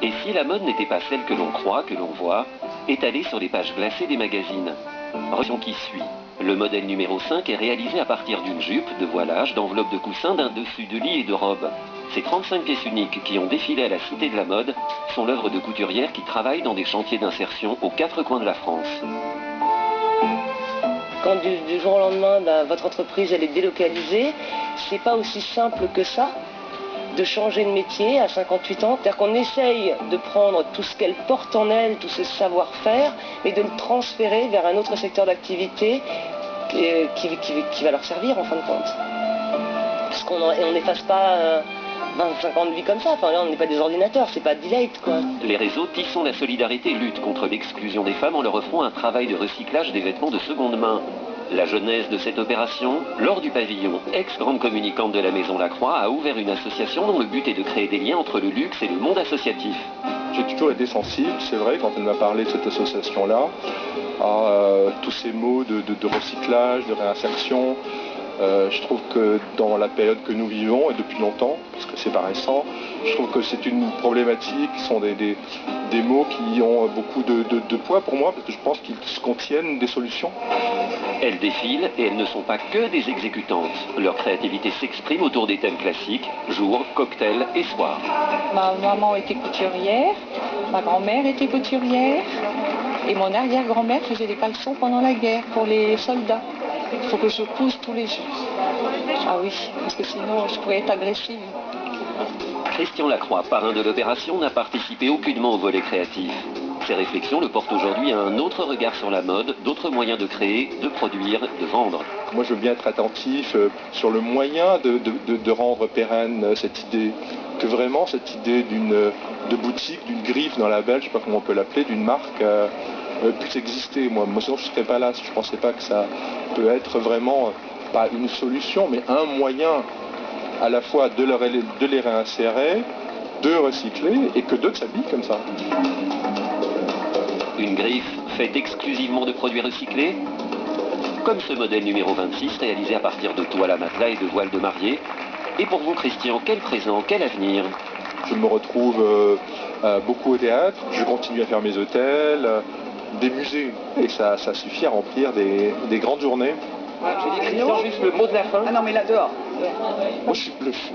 Et si la mode n'était pas celle que l'on croit, que l'on voit, étalée sur les pages glacées des magazines? Relation qui suit. Le modèle numéro 5 est réalisé à partir d'une jupe, de voilage, d'enveloppe de coussin, d'un dessus de lit et de robe. Ces 35 pièces uniques qui ont défilé à la Cité de la Mode sont l'œuvre de couturières qui travaillent dans des chantiers d'insertion aux 4 coins de la France. Quand du jour au lendemain, votre entreprise elle est délocalisée, c'est pas aussi simple que ça de changer de métier à 58 ans. C'est-à-dire qu'on essaye de prendre tout ce qu'elle porte en elle, tout ce savoir-faire, mais de le transférer vers un autre secteur d'activité qui va leur servir en fin de compte. Parce qu'on n'efface pas 25 ans de vie comme ça. Enfin là, on n'est pas des ordinateurs, c'est pas Delete quoi. Les réseaux Tissons la solidarité luttent contre l'exclusion des femmes en leur offrant un travail de recyclage des vêtements de seconde main. La genèse de cette opération, Laure du Pavillon, ex-grande communicante de la Maison Lacroix, a ouvert une association dont le but est de créer des liens entre le luxe et le monde associatif. J'ai toujours été sensible, c'est vrai, quand elle m'a parlé de cette association-là, à tous ces mots de recyclage, de réinsertion. Je trouve que dans la période que nous vivons, et depuis longtemps, parce que c'est pas récent, je trouve que c'est une problématique, qui sont des mots qui ont beaucoup de poids pour moi, parce que je pense qu'ils contiennent des solutions. Elles défilent et elles ne sont pas que des exécutantes. Leur créativité s'exprime autour des thèmes classiques, jour, cocktail et soir. Ma maman était couturière, ma grand-mère était couturière, et mon arrière-grand-mère faisait des caleçons pendant la guerre pour les soldats. Il faut que je couse tous les jours. Ah oui, parce que sinon je pourrais être agressive. Christian Lacroix, parrain de l'opération, n'a participé aucunement au volet créatif. Ces réflexions le portent aujourd'hui à un autre regard sur la mode, d'autres moyens de créer, de produire, de vendre. Moi je veux bien être attentif sur le moyen de rendre pérenne cette idée. Que vraiment cette idée de boutique, d'une griffe dans la belle, je ne sais pas comment on peut l'appeler, d'une marque, puisse exister. Moi sinon je ne serais pas là si je ne pensais pas que ça peut être vraiment, pas une solution, mais un moyen à la fois de les réinsérer, de recycler et que d'autres s'habillent comme ça. Une griffe faite exclusivement de produits recyclés, comme ce modèle numéro 26 réalisé à partir de toiles à matelas et de voiles de mariée. Et pour vous Christian, quel présent, quel avenir? Je me retrouve beaucoup au théâtre, je continue à faire mes hôtels, des musées, et ça suffit à remplir des grandes journées. Je dis Christian, juste le mot de la fin. Ah non mais là dehors. Moi je suis bluffé.